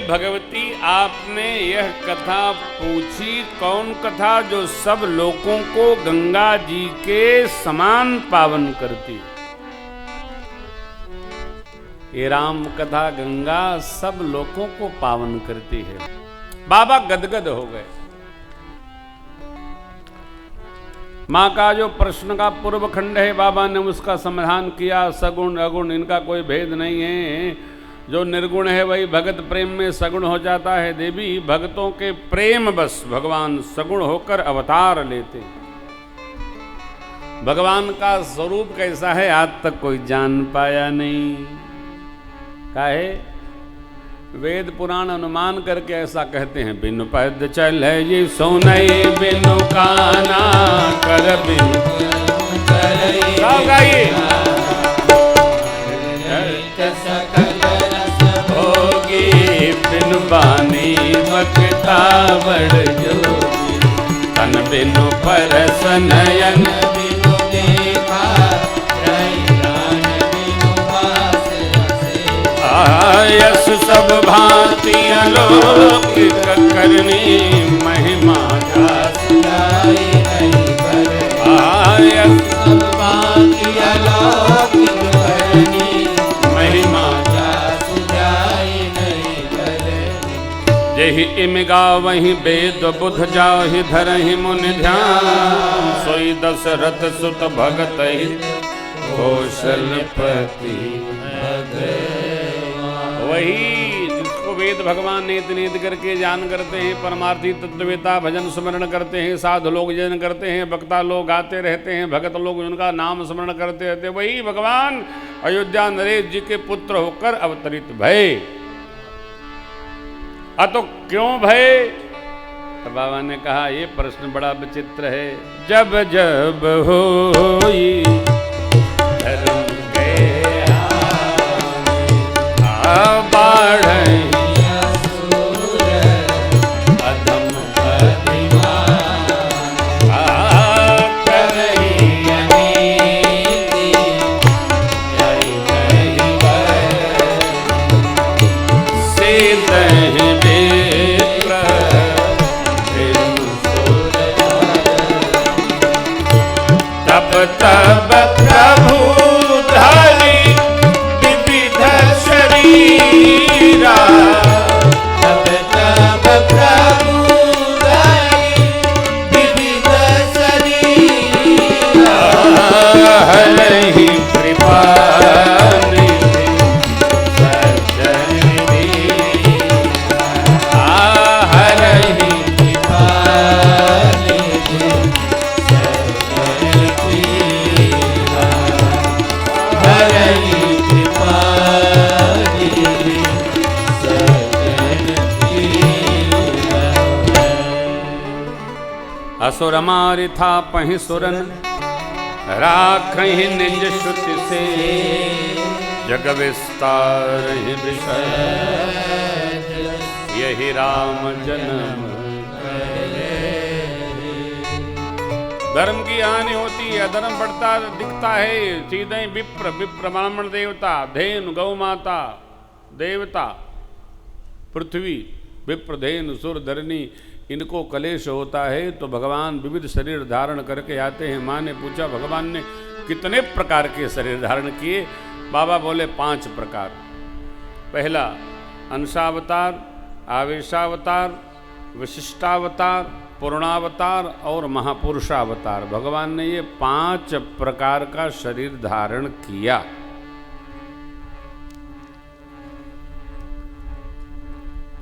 भगवती, आपने यह कथा पूछी, कौन कथा? जो सब लोगों को गंगा जी के समान पावन करती। ये राम कथा गंगा सब लोगों को पावन करती है। बाबा गदगद हो गए। मां का जो प्रश्न का पूर्व खंड है, बाबा ने उसका समाधान किया। सगुण अगुण इनका कोई भेद नहीं है। जो निर्गुण है वही भगत प्रेम में सगुण हो जाता है। देवी, भक्तों के प्रेम बस भगवान सगुण होकर अवतार लेते। भगवान का स्वरूप कैसा है आज तक कोई जान पाया नहीं। काहे? वेद पुराण अनुमान करके ऐसा कहते हैं, बिनु पद चल ये सोनई बिनु काना कर बिनु गाइए। भोगी बिनु बानी बकता बड़ जोगी, तन बिनु परस नयन बिनु देखा, यस सब भांति अलौकिक करनी, महिमा जास जाए नहीं करे। यस सब भांति अलौकिक करनी, महिमा जास जाए नहीं करे। यही इमिगा वही वेद बुध जाहि धरहि मुनि ध्यान, सोई दशरथ सुत भगत ही कौशलपति भगवान। वही जिसको वेद भगवान नेत नेत करके जान करते हैं, परमार्थी तत्ववेता भजन स्मरण करते हैं, साधु लोग जन करते हैं, वक्ता लोग गाते रहते हैं, भगत लोग उनका नाम स्मरण करते रहते, वही भगवान अयोध्या नरेश जी के पुत्र होकर अवतरित भय। तो क्यों भय? तो बाबा ने कहा ये प्रश्न बड़ा विचित्र है। जब जब होई धर्म बाढ़ अधम तब तब प्रभु धरी विविध शरीरा, तब तब प्रभु धरी विविध शरीरा, हरहि कृपा निधि सज्जन दीना, हरहि कृपा निधि असुर मारि था पहि सुरन, राखहि निज श्रुति से, जग विस्तार ही विषय, यही राम जन्म। धर्म की हानि होती है, अधर्म बढ़ता दिखता है। सीधे विप्र, विप्र ब्राह्मण देवता, धेनु गौ माता देवता, पृथ्वी विप्र धेनु सुर धरनी, इनको कलेश होता है तो भगवान विविध शरीर धारण करके आते हैं। माँ ने पूछा भगवान ने कितने प्रकार के शरीर धारण किए? बाबा बोले 5 प्रकार। पहला अंशावतार, आवेशावतार, विशिष्टावतार, पूर्णावतार और महापुरुषावतार। भगवान ने ये 5 प्रकार का शरीर धारण किया।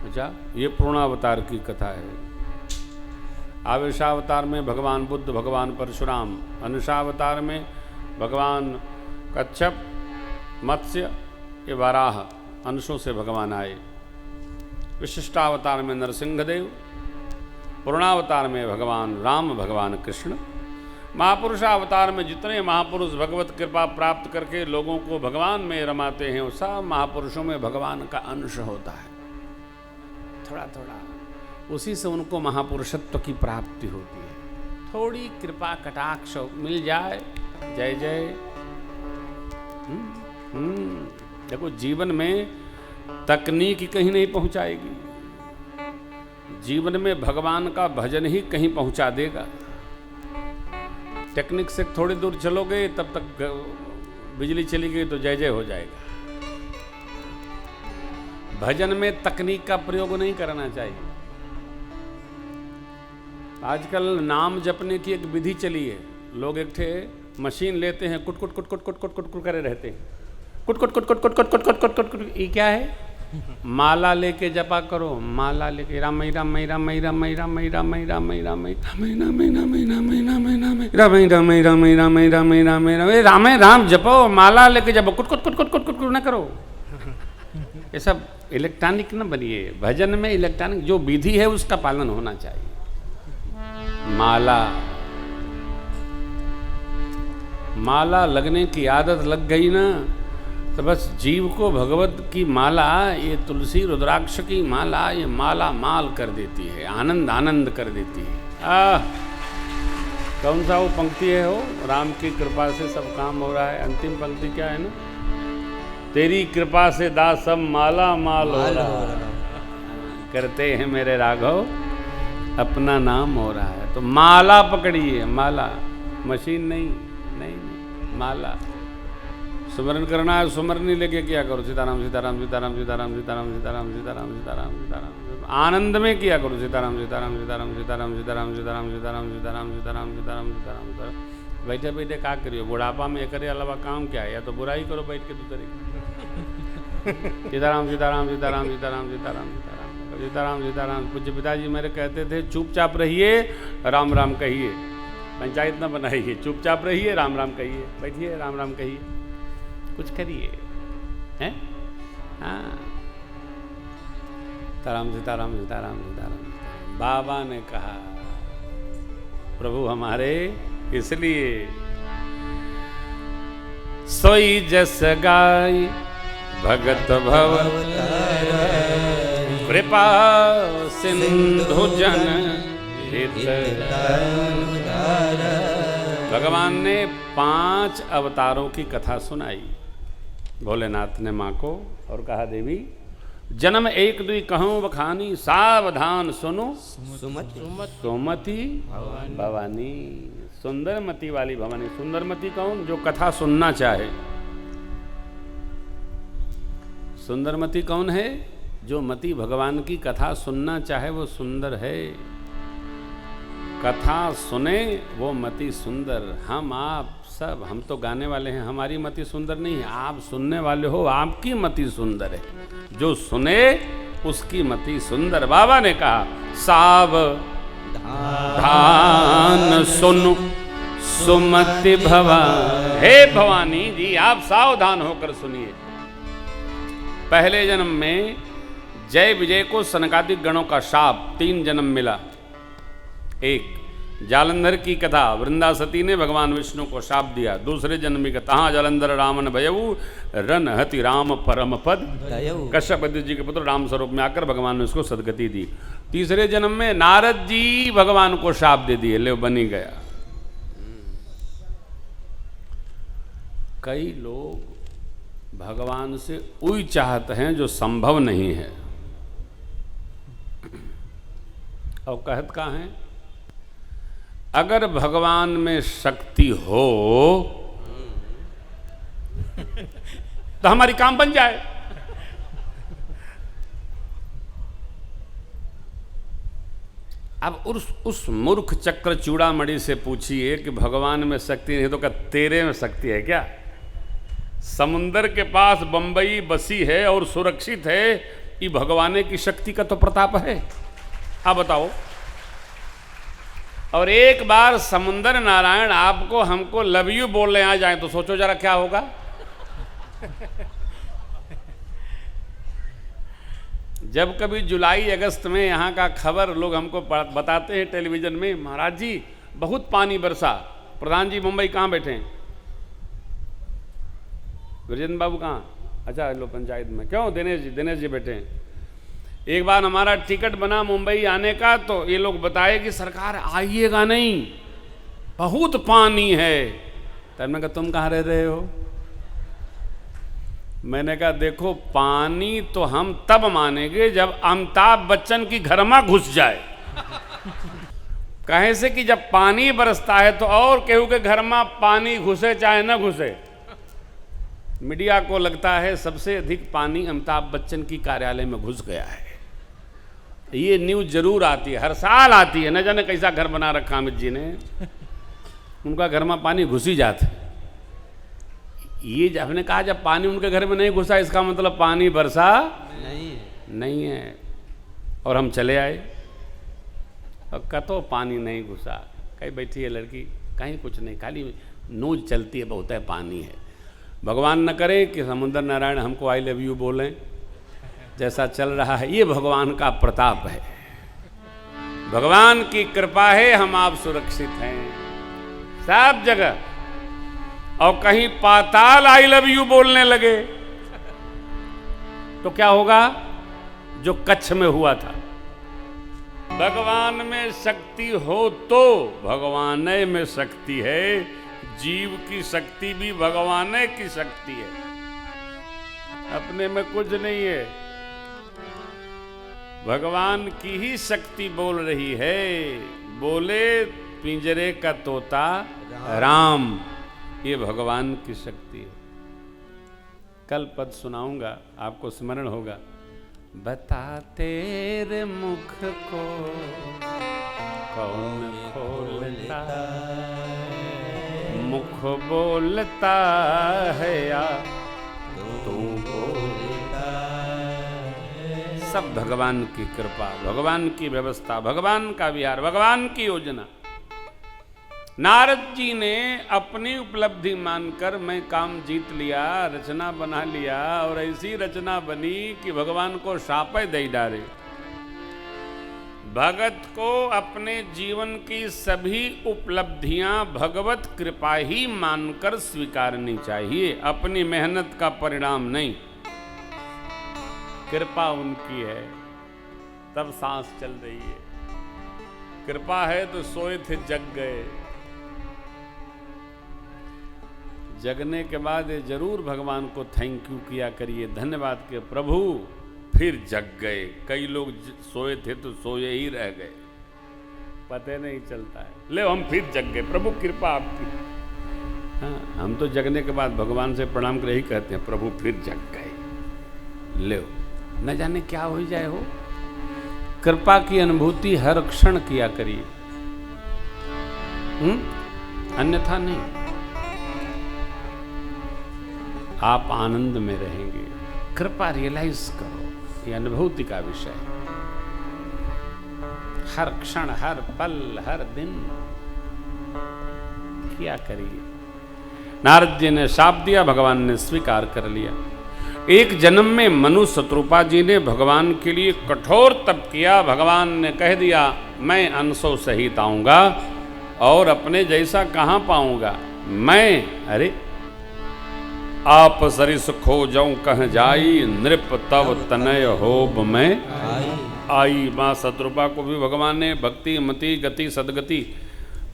अच्छा, ये पूर्णावतार की कथा है। आवेशावतार में भगवान बुद्ध, भगवान परशुराम। अंशावतार में भगवान कच्छप, मत्स्य, ये वाराह अंशों से भगवान आए। विशिष्टावतार में नरसिंहदेव। पूर्णावतार में भगवान राम, भगवान कृष्ण। महापुरुषावतार में जितने महापुरुष भगवत कृपा प्राप्त करके लोगों को भगवान में रमाते हैं, वो सब महापुरुषों में भगवान का अंश होता है। थोड़ा थोड़ा उसी से उनको महापुरुषत्व की प्राप्ति होती है। थोड़ी कृपा कटाक्ष मिल जाए, जय जय। देखो जीवन में तकनीक कहीं नहीं पहुंचाएगी। जीवन में भगवान का भजन ही कहीं पहुंचा देगा। टेक्निक से थोड़ी दूर चलोगे तब तक बिजली चली गई तो जय जय हो जाएगा। भजन में तकनीक का प्रयोग नहीं करना चाहिए। आजकल नाम जपने की एक विधि चली है। लोग एक ठे मशीन लेते हैं, कुट कुट कुट कुट कुट कुट कुट कुट करे रहते हैं। कुट कुट कुट कुट कुट कुट कुट कुट कुट कुट कुट। ये क्या है? माला लेके जपा करो, माला लेके राम राम राम राम राम राम राम राम राम जपो, माला लेके जपो, कुट कुट कुट कुट कुट कुट न करो। ये सब इलेक्ट्रॉनिक न बनिए। भजन में इलेक्ट्रॉनिक जो विधि है उसका पालन होना चाहिए। माला लगने की आदत लग गई ना तो बस जीव को भगवत की माला, ये तुलसी रुद्राक्ष की माला, ये माला माल कर देती है, आनंद आनंद कर देती है। कौन सा वो पंक्ति है? हो राम की कृपा से सब काम हो रहा है। अंतिम पंक्ति क्या है ना? तेरी कृपा से दास सब माला माल हो रहा करते हैं मेरे राघव, अपना नाम हो रहा है। तो माला पकड़िए, माला, मशीन नहीं, माला। सुमरन करना है, सुमरन नहीं लेके किया करो, सीताराम सीताराम सीताराम सीताराम सीताराम सीताराम सीताराम सीताराम सीताराम। आनंद में किया करो, सीताराम सीताराम सीताराम सीताराम सीताराम सीताराम सीताराम सीताराम सीताराम सीताराम सीताराम। बैठे बैठे का करियो? बुढ़ापा में करे अलावा काम क्या है? या तो बुराई करो बैठ के दूसरे। सीताराम सीताराम सीताराम सीताराम सीताराम सीताराम सीताराम सीताराम। पूज्य पिताजी मेरे कहते थे चुपचाप रहिए, राम राम कहिए, पंचायत न बनाइए, चुपचाप रहिए, राम राम कहिए, बैठिए राम राम कहिए, कुछ करिए, हैं? हाँ, सीताराम सीताराम सीताराम सीताराम। बाबा ने कहा प्रभु हमारे इसलिए सोई जस गाय भगत भव कृपा सिंधु जन हित। भगवान ने 5 अवतारों की कथा सुनाई भोलेनाथ ने माँ को और कहा देवी जन्म एक दुई कहूँ बखानी, सावधान सुनो सुमति भवानी। सुंदरमती वाली भवानी। सुंदरमती कौन? जो कथा सुनना चाहे। सुंदरमती कौन है? जो मति भगवान की कथा सुनना चाहे वो सुंदर है। कथा सुने वो मति सुंदर। हम आप सब, हम तो गाने वाले हैं, हमारी मति सुंदर नहीं है, आप सुनने वाले हो, आपकी मति सुंदर है। जो सुने उसकी मति सुंदर। बाबा ने कहा सावधान सुनो सुमति भवानी। हे भवानी जी आप सावधान होकर सुनिए। पहले जन्म में जय विजय को सनकादिक गणों का शाप 3 जन्म मिला। एक जालंधर की कथा, वृंदा सती ने भगवान विष्णु को शाप दिया। दूसरे जन्म की कथा जालंधर रामन भयऊ रन हति राम परम पद। कश्यप जी के पुत्र राम स्वरूप में आकर भगवान ने उसको सदगति दी। तीसरे जन्म में नारद जी भगवान को शाप दे दिए, ले बनी गया। कई लोग भगवान से वही चाहते हैं जो संभव नहीं है। और कहत कहाँ है? अगर भगवान में शक्ति हो तो हमारी काम बन जाए। अब उस मूर्ख चक्र चूड़ामणि से पूछिए कि भगवान में शक्ति नहीं तो क्या तेरे में शक्ति है क्या? समुंदर के पास बंबई बसी है और सुरक्षित है, ये भगवान की शक्ति का तो प्रताप है। आप बताओ। और एक बार समुंदर नारायण आपको हमको लव यू बोलने आ जाए तो सोचो जरा क्या होगा। जब कभी जुलाई अगस्त में यहाँ का खबर लोग हमको बताते हैं टेलीविजन में, महाराज जी बहुत पानी बरसा। प्रधान जी मुंबई कहाँ बैठे हैं? गुरजन बाबू कहाँ? अच्छा लो पंचायत में। क्यों? दिनेश जी बैठे हैं। एक बार हमारा टिकट बना मुंबई आने का तो ये लोग बताए कि सरकार आइएगा नहीं, बहुत पानी है। तब मैं कहा तुम कहाँ रह रहे हो? मैंने कहा देखो, पानी तो हम तब मानेंगे जब अमिताभ बच्चन की घर में घुस जाए। कहे से कि जब पानी बरसता है तो और केहू के घर में पानी घुसे चाहे न घुसे। मीडिया को लगता है सबसे अधिक पानी अमिताभ बच्चन की कार्यालय में घुस गया है। ये न्यूज़ जरूर आती है, हर साल आती है। न जाने कैसा घर बना रखा अमित जी ने, उनका घर में पानी घुस ही जाता। ये हमने कहा जब पानी उनके घर में नहीं घुसा, इसका मतलब पानी बरसा नहीं है। और हम चले आए और कतो पानी नहीं घुसा। कहीं बैठी है लड़की, कहीं कुछ नहीं, खाली नोज चलती है, बहुत है पानी है। भगवान न करे कि समुद्र नारायण हमको आई लव यू बोलें, जैसा चल रहा है। ये भगवान का प्रताप है, भगवान की कृपा है, हम आप सुरक्षित हैं सब जगह। और कहीं पाताल आई लव यू बोलने लगे तो क्या होगा? जो कच्छ में हुआ था। भगवान में शक्ति हो तो भगवान में शक्ति है, जीव की शक्ति भी भगवान की शक्ति है, अपने में कुछ नहीं है। भगवान की ही शक्ति बोल रही है। बोले पिंजरे का तोता राम, ये भगवान की शक्ति है। कल पद सुनाऊंगा, आपको स्मरण होगा। बता तेरे मुख को कौन खोलता, मुख बोलता है या तू बोलता है। सब भगवान की कृपा, भगवान की व्यवस्था, भगवान का विहार, भगवान की योजना। नारद जी ने अपनी उपलब्धि मानकर मैं काम जीत लिया, रचना बना लिया, और ऐसी रचना बनी कि भगवान को शापे दे डाले। भगत को अपने जीवन की सभी उपलब्धियां भगवत कृपा ही मानकर स्वीकारनी चाहिए, अपनी मेहनत का परिणाम नहीं। कृपा उनकी है तब सांस चल रही है। कृपा है तो सोए थे जग गए। जगने के बाद जरूर भगवान को थैंक यू किया करिए, धन्यवाद के प्रभु फिर जग गए। कई लोग सोए थे तो सोए ही रह गए, पता नहीं चलता है। ले हम फिर जग गए, प्रभु कृपा आपकी। हाँ, हम तो जगने के बाद भगवान से प्रणाम कर ही कहते हैं, प्रभु फिर जग गए। ले न जाने क्या हो जाए हो। कृपा की अनुभूति हर क्षण किया करिए, अन्यथा नहीं। आप आनंद में रहेंगे। कृपा रियलाइज करो, ये अनुभूति का विषय है। हर क्षण, हर पल, हर दिन किया करिए। नारद जी ने शाप दिया, भगवान ने स्वीकार कर लिया। एक जन्म में मनु शत्रुपा जी ने भगवान के लिए कठोर तप किया। भगवान ने कह दिया मैं अंशों सहित आऊंगा और अपने जैसा कहां पाऊंगा मैं। अरे आप सरिस खो जाऊं कह जाई, नृप तव तनय होब में आई। मां शत्रुपा को भी भगवान ने भक्ति, मति, गति, सदगति,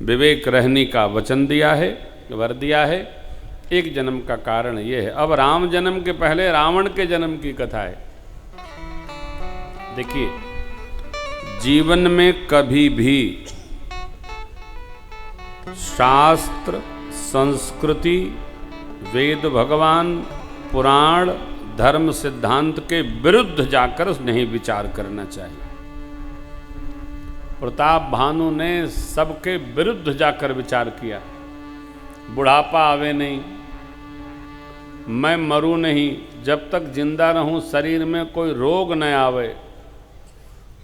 विवेक रहने का वचन दिया है, वर दिया है। एक जन्म का कारण यह है। अब राम जन्म के पहले रावण के जन्म की कथा है। देखिए, जीवन में कभी भी शास्त्र, संस्कृति, वेद, भगवान, पुराण, धर्म सिद्धांत के विरुद्ध जाकर नहीं विचार करना चाहिए। प्रताप भानु ने सबके विरुद्ध जाकर विचार किया। बुढ़ापा आवे नहीं, मैं मरूं नहीं, जब तक जिंदा रहूं शरीर में कोई रोग न आवे,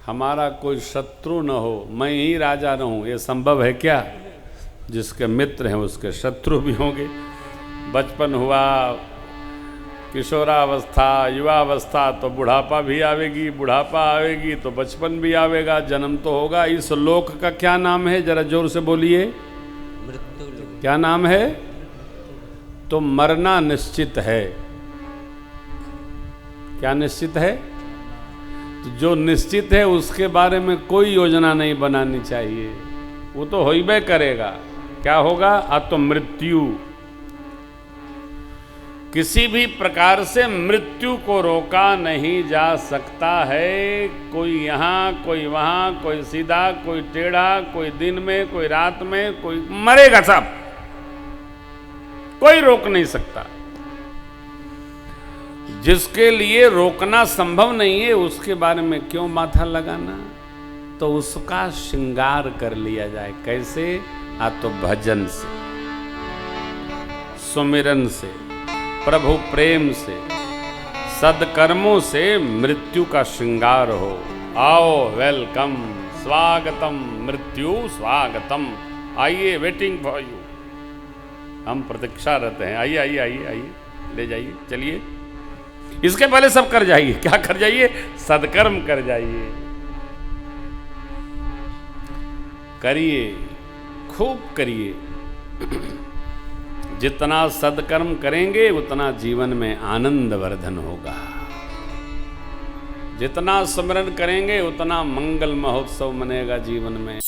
हमारा कोई शत्रु न हो, मैं ही राजा रहूं, ये संभव है क्या? जिसके मित्र हैं उसके शत्रु भी होंगे। बचपन हुआ, किशोरावस्था, युवावस्था, तो बुढ़ापा भी आवेगी, बुढ़ापा आवेगी तो बचपन भी आवेगा, जन्म तो होगा। इस लोक का क्या नाम है? जरा जोर से बोलिए, क्या नाम है? तो मरना निश्चित है। क्या निश्चित है? तो जो निश्चित है उसके बारे में कोई योजना नहीं बनानी चाहिए, वो तो होइबे करेगा। क्या होगा? तो मृत्यु। किसी भी प्रकार से मृत्यु को रोका नहीं जा सकता है। कोई यहाँ, कोई वहाँ, कोई सीधा, कोई टेढ़ा, कोई दिन में, कोई रात में, कोई मरेगा सब, कोई रोक नहीं सकता। जिसके लिए रोकना संभव नहीं है उसके बारे में क्यों माथा लगाना। तो उसका श्रृंगार कर लिया जाए। कैसे? तो भजन से, सुमिरन से, प्रभु प्रेम से, सदकर्मों से मृत्यु का श्रृंगार हो। आओ, वेलकम, स्वागतम मृत्यु, स्वागतम। आइए, वेटिंग फॉर यू। हम प्रतीक्षा रहते हैं। आइए आइए आइए आइए, ले जाइए, चलिए। इसके पहले सब कर जाइए। क्या कर जाइए? सदकर्म कर जाइए। करिए, खूब करिए। जितना सदकर्म करेंगे उतना जीवन में आनंद वर्धन होगा। जितना स्मरण करेंगे उतना मंगल महोत्सव मनेगा जीवन में।